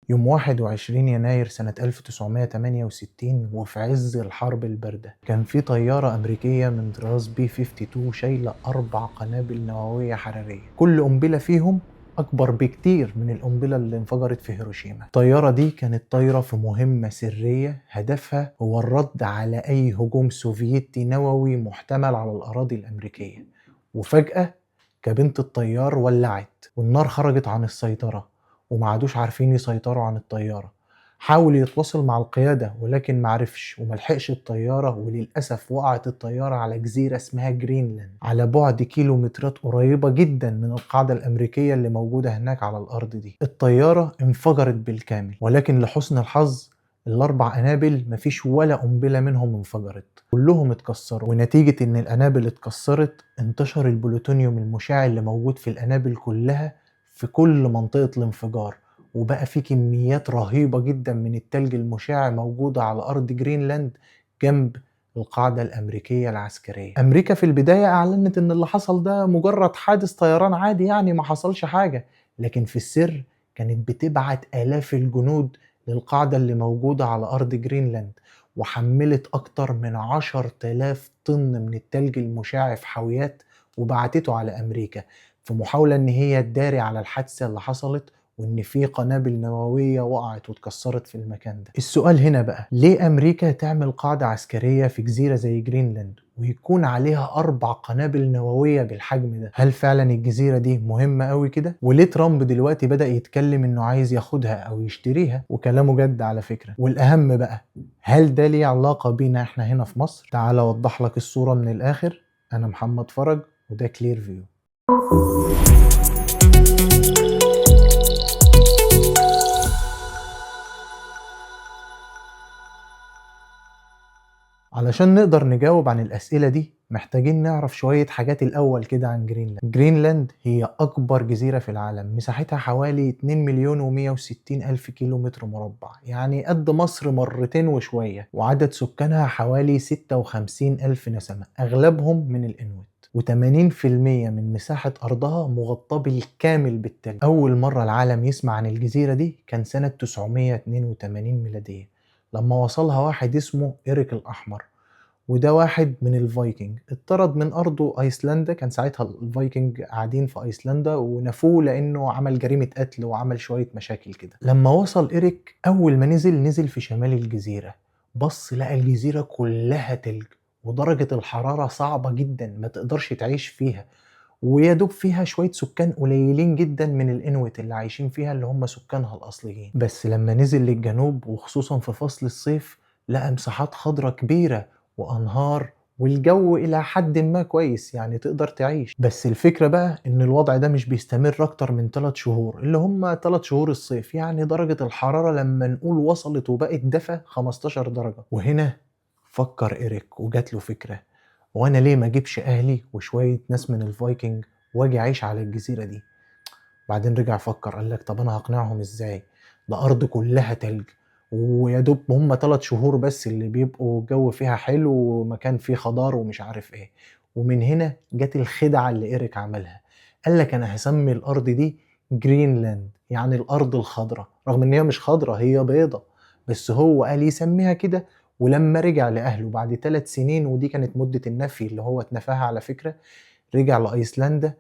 يوم 21 يناير سنة 1968 وفي عز الحرب الباردة كان في طيارة أمريكية من طراز بي 52 شايلة 4 قنابل نووية حرارية، كل قنبلة فيهم أكبر بكتير من القنبلة اللي انفجرت في هيروشيما. الطيارة دي كانت طايرة في مهمة سرية هدفها هو الرد على أي هجوم سوفيتي نووي محتمل على الأراضي الأمريكية، وفجأة كابينة الطيار ولعت والنار خرجت عن السيطرة وما عادوش عارفين يسيطروا عن الطيارة. حاول يتواصل مع القيادة ولكن معرفش وملحقش الطيارة، وللأسف وقعت الطيارة على جزيرة اسمها جرينلاند على بعد كيلومترات قريبة جدا من القاعدة الأمريكية اللي موجودة هناك على الأرض دي. الطيارة انفجرت بالكامل، ولكن لحسن الحظ الأربع قنابل مفيش ولا قنبلة منهم انفجرت، كلهم اتكسروا. ونتيجة إن القنابل اتكسرت انتشر البلوتونيوم المشع اللي موجود في القنابل كلها في كل منطقة الانفجار، وبقى في كميات رهيبة جدا من التلج المشع موجودة على أرض جرينلاند جنب القاعدة الأمريكية العسكرية. أمريكا في البداية أعلنت إن اللي حصل ده مجرد حادث طيران عادي، يعني ما حصلش حاجة، لكن في السر كانت بتبعت آلاف الجنود للقاعدة اللي موجودة على أرض جرينلاند، وحملت أكتر من 10,000 طن من التلج المشع في حاويات وبعتته على أمريكا في محاولة إن هي تداري على الحادثة اللي حصلت وإن في قنابل نووية وقعت واتكسرت في المكان ده. السؤال هنا بقى، ليه أمريكا تعمل قاعدة عسكرية في جزيرة زي جرينلاند ويكون عليها 4 قنابل نووية بالحجم ده؟ هل فعلا الجزيرة دي مهمة قوي كده؟ وليه ترامب دلوقتي بدأ يتكلم إنه عايز ياخدها أو يشتريها؟ وكلامه جد على فكرة. والأهم بقى، هل ده ليه علاقة بينا إحنا هنا في مصر؟ تعال أوضح لك الصورة من الآخر. أنا محمد فرج وده كلير فيو. علشان نقدر نجاوب عن الأسئلة دي محتاجين نعرف شوية حاجات الأول كده عن جرينلاند. جرينلاند هي أكبر جزيرة في العالم، مساحتها حوالي 2,160,000 كيلومتر مربع، يعني قد مصر مرتين وشوية، وعدد سكانها حوالي 56,000 نسمة، أغلبهم من الإنويت، و80% من مساحة أرضها مغطاة بالكامل بالتلج. أول مرة العالم يسمع عن الجزيرة دي كان سنة 982 ميلادية لما وصلها واحد اسمه إيريك الأحمر، وده واحد من الفايكنج اتطرد من أرضه أيسلندا. كان ساعتها الفايكنج قاعدين في أيسلندا ونفوه لأنه عمل جريمة قتل وعمل شوية مشاكل كده. لما وصل إيريك أول ما نزل في شمال الجزيرة، بص لقى الجزيرة كلها تلج ودرجة الحرارة صعبة جدا ما تقدرش تعيش فيها، ويا دوب فيها شوية سكان قليلين جدا من الإنويت اللي عايشين فيها اللي هم سكانها الأصليين. بس لما نزل للجنوب وخصوصا في فصل الصيف لقى مساحات خضراء كبيرة وأنهار، والجو إلى حد ما كويس، يعني تقدر تعيش. بس الفكرة بقى إن الوضع ده مش بيستمر أكتر من 3 شهور اللي هم 3 شهور الصيف، يعني درجة الحرارة لما نقول وصلت وبقت دفا 15 درجة. وهنا فكر إيريك وجات له فكرة، وانا ليه ما اجيبش اهلي وشويه ناس من الفايكنج واجي اعيش على الجزيره دي؟ بعدين رجع فكر قال لك طب انا هقنعهم ازاي؟ ده ارض كلها تلج ويا دوب هم 3 شهور بس اللي بيبقوا الجو فيها حلو ومكان فيه خضار ومش عارف ايه. ومن هنا جت الخدعه اللي ايريك عملها، قال لك انا هسمي الارض دي جرينلاند، يعني الارض الخضراء، رغم ان هي مش خضراء هي بيضة، بس هو قال يسميها كده. ولما رجع لأهله بعد 3 سنين، ودي كانت مدة النفي اللي هو اتنفاها على فكرة، رجع لأيسلندا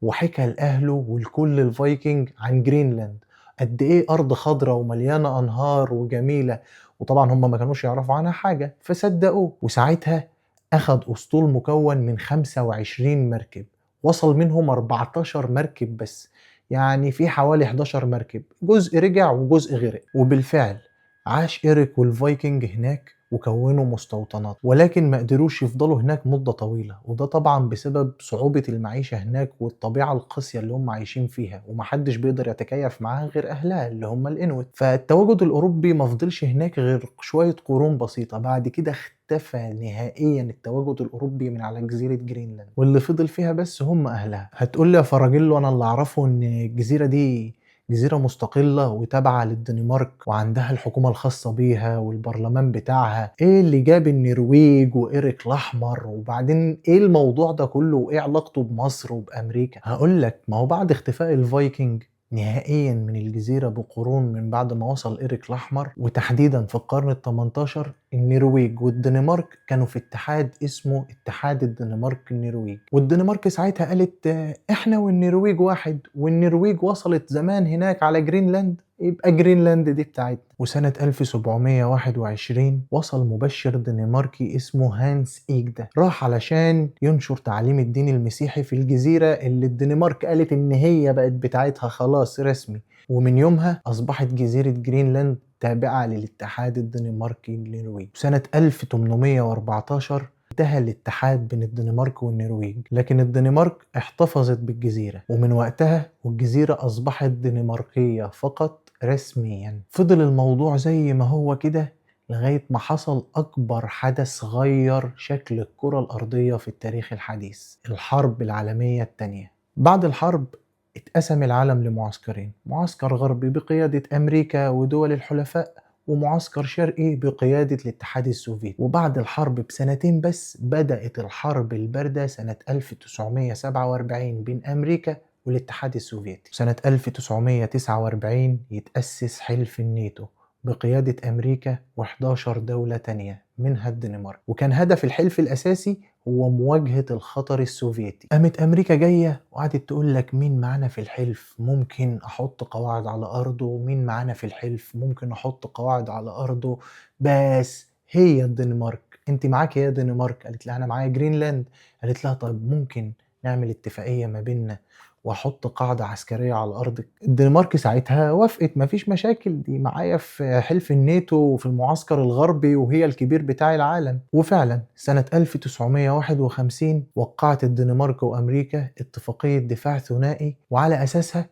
وحكى لأهله ولكل الفايكنج عن جرينلاند، قد ايه أرض خضراء ومليانة أنهار وجميلة. وطبعا هم ما كانوش يعرفوا عنها حاجة فصدقوه. وساعتها أخد أسطول مكون من 25 مركب، وصل منهم 14 مركب بس، يعني في حوالي 11 مركب، جزء رجع وجزء غرق. وبالفعل عاش إيريك والفايكنج هناك وكونوا مستوطنات، ولكن ما قدروش يفضلوا هناك مدة طويلة، وده طبعا بسبب صعوبة المعيشة هناك والطبيعة القاسية اللي هم عايشين فيها، ومحدش بيقدر يتكيف معاها غير أهلها اللي هم الإنويت. فالتواجد الأوروبي مفضلش هناك غير شوية قرون بسيطة، بعد كده اختفى نهائيا التواجد الأوروبي من على جزيرة جرينلاند، واللي فضل فيها بس هم أهلها. هتقولي يا فراجيلو أنا اللي أعرفه إن الجزيرة دي جزيرة مستقلة وتابعة للدنمارك وعندها الحكومة الخاصة بيها والبرلمان بتاعها، ايه اللي جاب النرويج وإيريك الأحمر؟ وبعدين ايه الموضوع ده كله وايه علاقته بمصر وبأمريكا؟ هقولك، ما هو بعد اختفاء الفايكنج نهائيا من الجزيرة بقرون من بعد ما وصل إيريك الأحمر، وتحديدا في القرن ال18 النرويج والدنمارك كانوا في اتحاد اسمه اتحاد الدنمارك النرويج. والدنمارك ساعتها قالت احنا والنرويج واحد، والنرويج وصلت زمان هناك على جرينلاند، يبقى جرينلاند دي بتاعتنا. وسنة 1721 وصل مبشر دنماركي اسمه هانس إيجدا، راح علشان ينشر تعليم الدين المسيحي في الجزيرة اللي الدنمارك قالت إن هي بقت بتاعتها خلاص رسمي. ومن يومها أصبحت جزيرة جرينلاند تابعة للاتحاد الدنماركي النرويجي. سنة 1814 انتهى الاتحاد بين الدنمارك والنرويج، لكن الدنمارك احتفظت بالجزيرة، ومن وقتها والجزيرة أصبحت دنماركية فقط رسميا. فضل الموضوع زي ما هو كده لغاية ما حصل أكبر حدث غير شكل الكرة الأرضية في التاريخ الحديث، الحرب العالمية الثانية. بعد الحرب اتقسم العالم لمعسكرين، معسكر غربي بقيادة أمريكا ودول الحلفاء، ومعسكر شرقي بقيادة الاتحاد السوفيتي. وبعد الحرب بسنتين بس بدأت الحرب الباردة سنة 1947 بين أمريكا والاتحاد السوفيتي. سنة 1949 يتأسس حلف الناتو بقيادة أمريكا و11 دولة تانية منها الدنمارك، وكان هدف الحلف الأساسي هو مواجهة الخطر السوفيتي. قامت أمريكا جاية وقعدت تقول لك مين معانا في الحلف ممكن أحط قواعد على أرضه، مين معانا في الحلف ممكن أحط قواعد على أرضه، بس هي الدنمارك. انت معاك يا دنمارك؟ قالت لها أنا معايا جرينلاند. قالت لها طب ممكن نعمل اتفاقية ما بيننا واحط قاعدة عسكرية على ارضك؟ الدنمارك ساعتها وافقت، مفيش مشاكل، دي معايا في حلف الناتو وفي المعسكر الغربي وهي الكبير بتاع العالم. وفعلا سنة 1951 وقعت الدنمارك وامريكا اتفاقية دفاع ثنائي، وعلى اساسها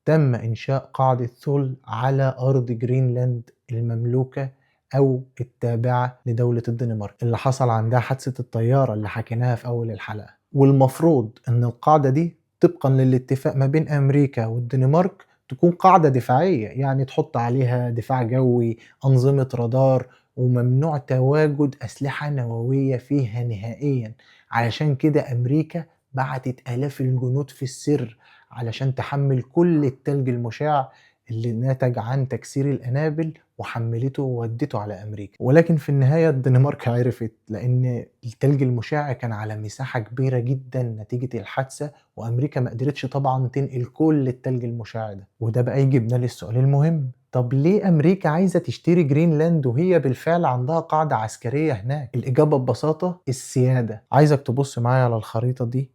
تم انشاء قاعدة ثول على ارض جرينلاند المملوكة او التابعة لدولة الدنمارك، اللي حصل عندها حادثة الطيارة اللي حكيناها في اول الحلقة. والمفروض ان القاعدة دي طبقا للاتفاق ما بين أمريكا والدنمارك تكون قاعدة دفاعية، يعني تحط عليها دفاع جوي، أنظمة رادار، وممنوع تواجد أسلحة نووية فيها نهائيا. علشان كده أمريكا بعتت آلاف الجنود في السر علشان تحمل كل التلج المشع اللي نتج عن تكسير القنابل، وحملته وودته على أمريكا. ولكن في النهاية الدنمارك عرفت، لأن التلج المشع كان على مساحة كبيرة جدا نتيجة الحادثة، وأمريكا ما قدرتش طبعا تنقل كل التلج المشع ده. وده بقى يجيبنا للسؤال المهم، طب ليه أمريكا عايزة تشتري جرينلاند وهي بالفعل عندها قاعدة عسكرية هناك؟ الإجابة ببساطة السيادة. عايزك تبص معايا على الخريطة دي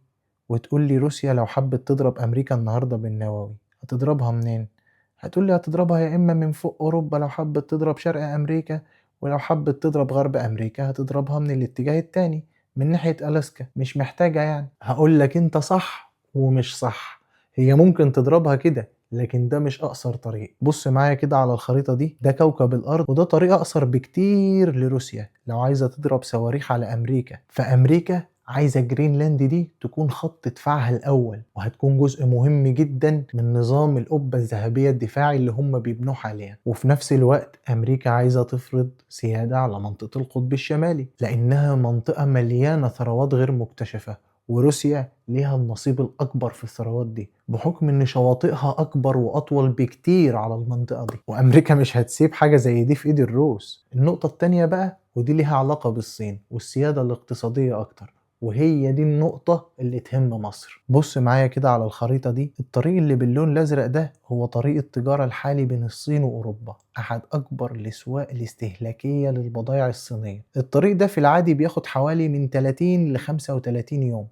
وتقول لي روسيا لو حبت تضرب أمريكا النهاردة بالنووي هتضربها منين؟ هتقول لي هتضربها يا إما من فوق أوروبا لو حبت تضرب شرق أمريكا، ولو حبت تضرب غرب أمريكا هتضربها من الاتجاه التاني من ناحية ألاسكا. مش محتاجة يعني. هقول لك أنت صح ومش صح، هي ممكن تضربها كده لكن ده مش أقصر طريق. بص معايا كده على الخريطة دي، ده كوكب الأرض وده طريق أقصر بكتير لروسيا لو عايزة تضرب صواريخ على أمريكا. فأمريكا عايزة جرينلاند دي تكون خط دفاعها الأول، وهتكون جزء مهم جدا من نظام القبة الذهبية الدفاعي اللي هم بيبنوه حاليا. وفي نفس الوقت أمريكا عايزة تفرض سيادة على منطقة القطب الشمالي لأنها منطقة مليانة ثروات غير مكتشفة، وروسيا ليها النصيب الأكبر في الثروات دي بحكم إن شواطئها أكبر وأطول بكتير على المنطقة دي، وأمريكا مش هتسيب حاجة زي دي في إيد الروس. النقطة التانية بقى ودي ليها علاقة بالصين والسيادة الاقتصادية أكتر، وهي دي النقطة اللي تهم مصر. بص معايا كده على الخريطة دي، الطريق اللي باللون الأزرق ده هو طريق التجارة الحالي بين الصين وأوروبا، أحد أكبر الأسواق الاستهلاكية للبضائع الصينية. الطريق ده في العادي بياخد حوالي من 30 ل 35 يوم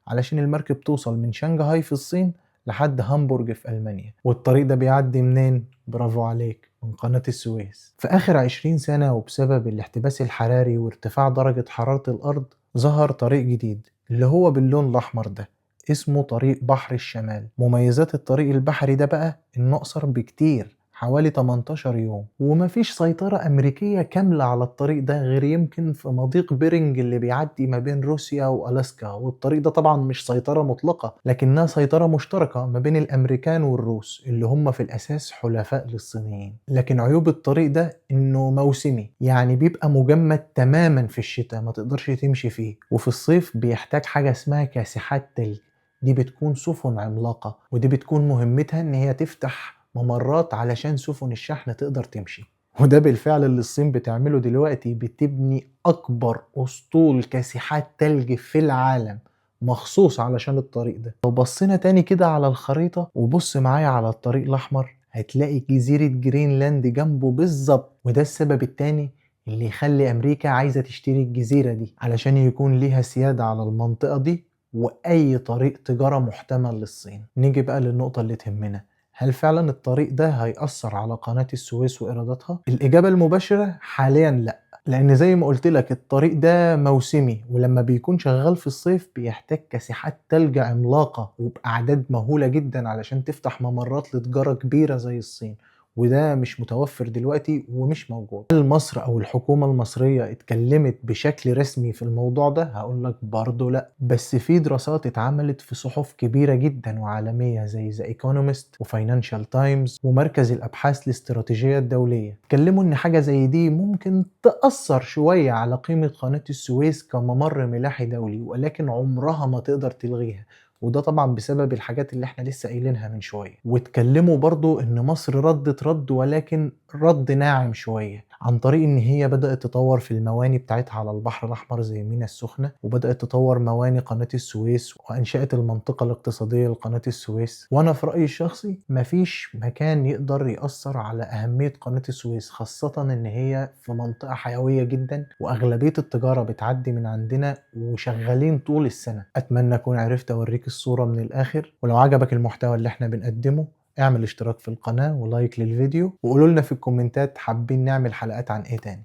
علشان المركب توصل من شنغهاي في الصين لحد هامبورج في ألمانيا. والطريق ده بيعدي منين؟ برافو عليك، من قناة السويس. في آخر 20 سنة وبسبب الاحتباس الحراري وارتفاع درجة حرارة الأرض ظهر طريق جديد اللي هو باللون الأحمر ده، اسمه طريق بحر الشمال. مميزات الطريق البحري ده بقى إنه أقصر بكتير، حوالي 18 يوم، ومفيش سيطرة أمريكية كاملة على الطريق ده غير يمكن في مضيق بيرنج اللي بيعدي ما بين روسيا وألاسكا. والطريق ده طبعا مش سيطرة مطلقة لكنها سيطرة مشتركة ما بين الأمريكان والروس اللي هم في الأساس حلفاء للصينيين. لكن عيوب الطريق ده إنه موسمي، يعني بيبقى مجمد تماما في الشتاء ما تقدرش تمشي فيه، وفي الصيف بيحتاج حاجة اسمها كاسحات تلج دي بتكون سفن عملاقة، ودي بتكون مهمتها ان هي تفتح ممرات علشان سفن الشحن تقدر تمشي. وده بالفعل اللي الصين بتعمله دلوقتي، بتبني اكبر اسطول كاسحات تلج في العالم مخصوص علشان الطريق ده. لو بصينا تاني كده على الخريطة وبص معايا على الطريق الأحمر، هتلاقي جزيرة جرينلاند جنبه بالظبط، وده السبب التاني اللي يخلي أمريكا عايزة تشتري الجزيرة دي، علشان يكون ليها سيادة على المنطقة دي وأي طريق تجارة محتمل للصين. نيجي بقى للنقطة اللي تهمنا، هل فعلا الطريق ده هيأثر على قناة السويس وإيراداتها؟ الإجابة المباشرة حاليا لأ، لأن زي ما قلت لك الطريق ده موسمي، ولما بيكون شغال في الصيف بيحتاج كاسحات تلج عملاقة وبأعداد مهولة جدا علشان تفتح ممرات لتجارة كبيرة زي الصين، وده مش متوفر دلوقتي ومش موجود. هل مصر أو الحكومة المصرية اتكلمت بشكل رسمي في الموضوع ده؟ هقول لك برضه لأ، بس في دراسات اتعملت في صحف كبيرة جدا وعالمية زي ذا ايكونومست وفاينانشال تايمز ومركز الأبحاث الاستراتيجية الدولية، اتكلموا إن حاجة زي دي ممكن تأثر شوية على قيمة قناة السويس كممر ملاحي دولي، ولكن عمرها ما تقدر تلغيها، وده طبعا بسبب الحاجات اللي احنا لسه قايلينها من شوية. واتكلموا برضو ان مصر ردت رد، ولكن رد ناعم شوية، عن طريق ان هي بدأت تطور في المواني بتاعتها على البحر الاحمر زي ميناء السخنة، وبدأت تطور مواني قناة السويس، وانشأت المنطقة الاقتصادية لقناة السويس. وانا في رأيي الشخصي مفيش مكان يقدر يأثر على اهمية قناة السويس، خاصة ان هي في منطقة حيوية جدا واغلبية التجارة بتعدي من عندنا وشغالين طول السنة. اتمنى اكون عرفت اوريك الصورة من الاخر، ولو عجبك المحتوى اللي احنا بنقدمه اعمل اشتراك في القناة ولايك للفيديو، وقولوا لنا في الكومنتات حابين نعمل حلقات عن ايه تاني.